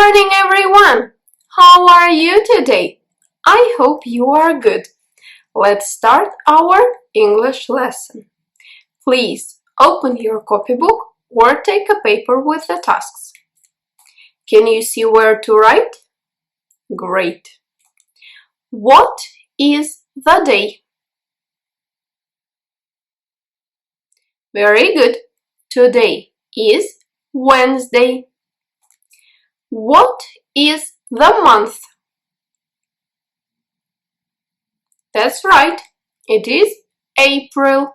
morning, everyone! How are you today? I hope you are good. Let's start our English lesson. Please open your copybook or take a paper with the tasks. Can you see where to write? Great. What is the day? Very good. Today is Wednesday. What is the month? That's right, it is April.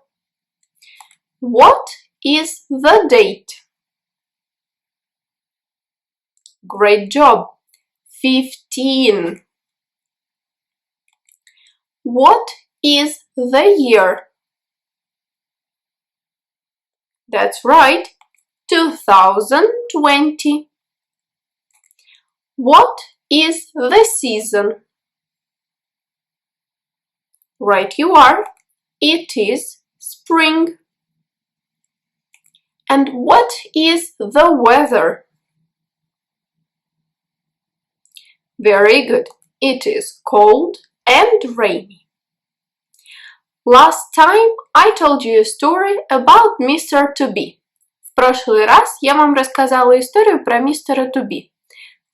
What is the date? Great job, 15. What is the year? That's right, 2020. What is the season? Right you are, it is spring. And what is the weather? Very good, it is cold and rainy. Last time I told you a story about Mr. To Be. В прошлый раз я вам рассказала историю про мистера To Be.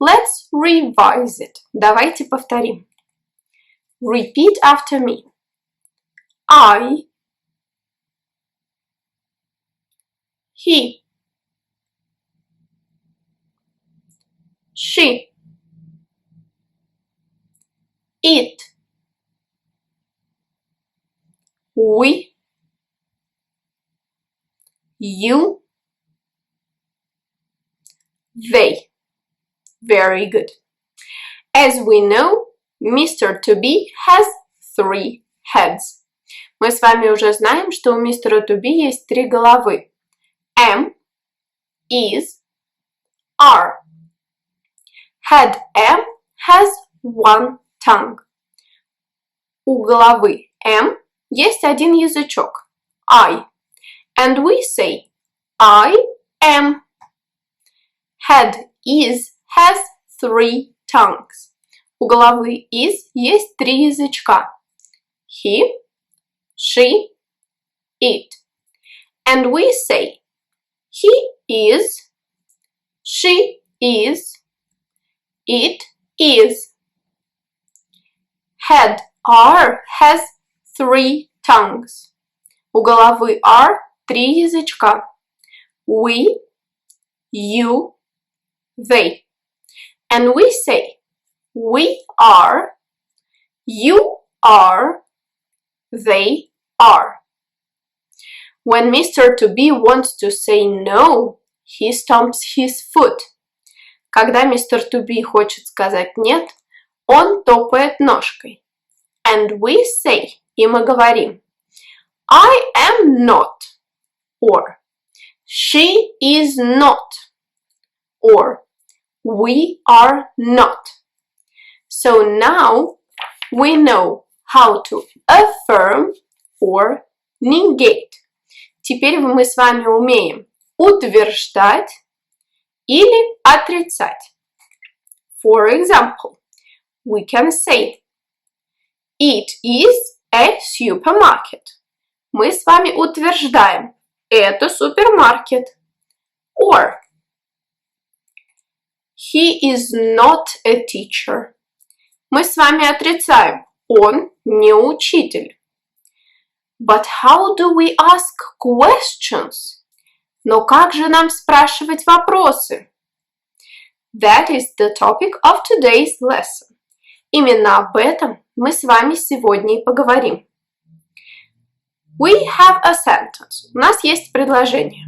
Let's revise it. Давайте повторим. Repeat after me. I, he, she, it, we, you, they. Very good. As we know, Mr. To Be has 3 heads. Мы с вами уже знаем, что у мистера To Be есть 3 головы. Am, is, are. Head M has 1 tongue. У головы M есть один язычок. I. And we say I am. Head is has 3 tongues. У головы is есть 3 язычка. He, she, it. And we say he is, she is, it is. Head R has 3 tongues. У головы R 3 язычка. We, you, they. And we say we are, you are, they are. When Mr. To Be wants to say no, he stomps his foot. Когда Mr. To Be хочет сказать нет, он топает ножкой. And we say, и мы говорим, I am not, or she is not, or we are not. So now we know how to affirm or negate. Теперь мы с вами умеем утверждать или отрицать. For example, we can say it is a supermarket. Мы с вами утверждаем, это супермаркет. Or he is not a teacher. Мы с вами отрицаем, он не учитель. But how do we ask questions? Но как же нам спрашивать вопросы? That is the topic of today's lesson. Именно об этом мы с вами сегодня и поговорим. We have a sentence. У нас есть предложение.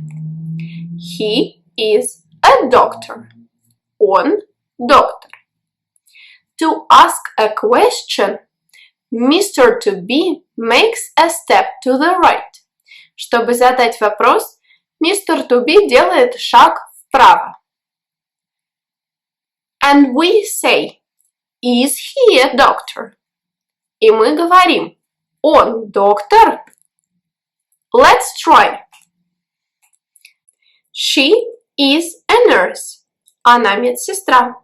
He is a doctor. Он доктор. To ask a question, Mr. To Be makes a step to the right. Чтобы задать вопрос, Mr. To Be делает шаг вправо. And we say, is he a doctor? И мы говорим, он доктор? Let's try. She is a nurse. Она медсестра.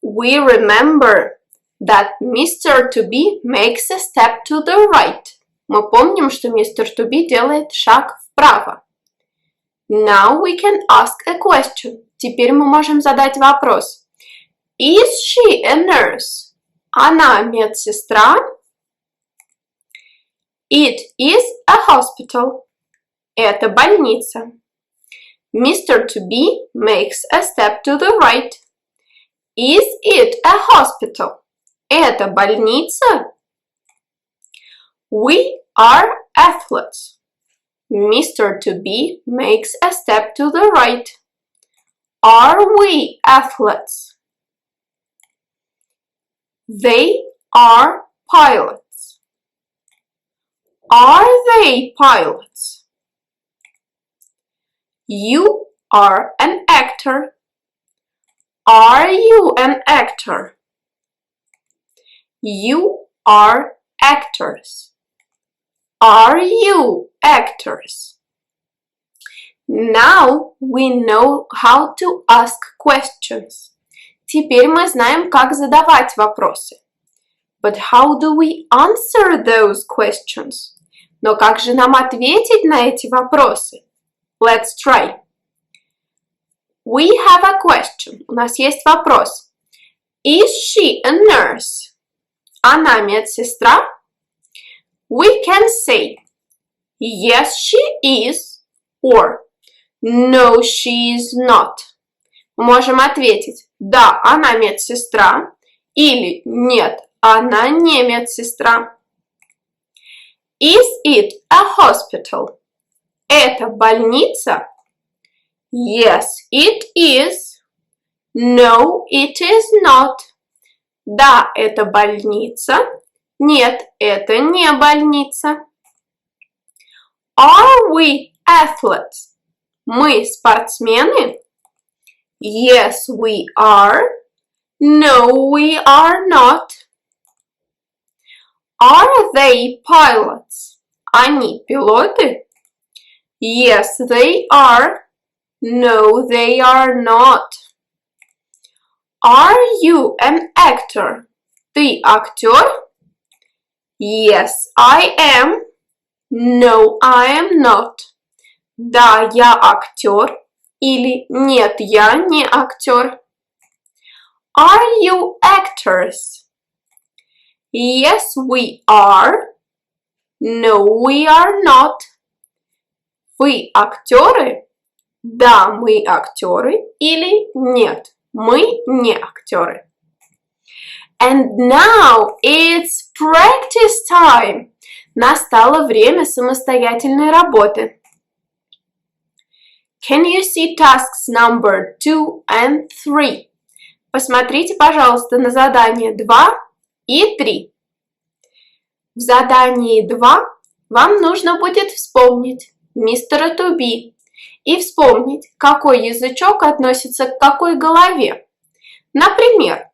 we remember that Mr. To Be makes a step to the right. Мы помним, что Mr. To Be делает шаг вправо. Now we can ask a question. Теперь мы можем задать вопрос. Is she a nurse? Она медсестра? It is a hospital. Это больница. Mr. To Be makes a step to the right. Is it a hospital? Это больница? We are athletes. Mr. To Be makes a step to the right. Are we athletes? They are pilots. Are they pilots? You are an actor. Are you an actor? You are actors. Are you actors? Now we know how to ask questions. Теперь мы знаем, как задавать вопросы. But how do we answer those questions? Но как же нам ответить на эти вопросы? Let's try. We have a question. У нас есть вопрос. Is she a nurse? Она медсестра? We can say yes, she is, or no, she is not. Мы можем ответить да, она медсестра, или нет, она не медсестра. Is it a hospital? Это больница? Yes, it is. No, it is not. Да, это больница. Нет, это не больница. Are we athletes? Мы спортсмены? Yes, we are. No, we are not. Are they pilots? Они пилоты? Yes, they are. No, they are not. Are you an actor? Ты актер? Yes, I am. No, I am not. Да, я актер. Или нет, я не актер. Are you actors? Yes, we are. No, we are not. Вы актеры? Да, мы актеры. Или нет, мы не актеры. And now it's practice time. Настало время самостоятельной работы. Can you see tasks number 2 and 3? Посмотрите, пожалуйста, на задание 2 и 3. В задании 2 вам нужно будет вспомнить Mr. To Be и вспомнить, какой язычок относится к какой голове. Например,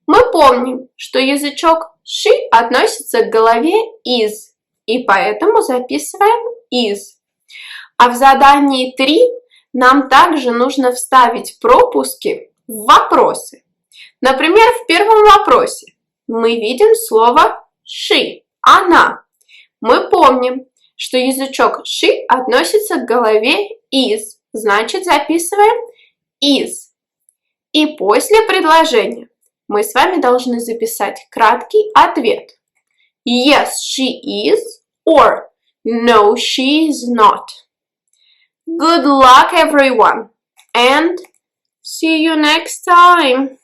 мы помним, что язычок she относится к голове is, и поэтому записываем is. А в задании 3 нам также нужно вставить пропуски в вопросы. Например, в первом вопросе мы видим слово she, она. Мы помним, что язычок she относится к голове is, значит записываем is. И после предложения мы с вами должны записать краткий ответ. Yes, she is, or no, she is not. Good luck, everyone, and see you next time.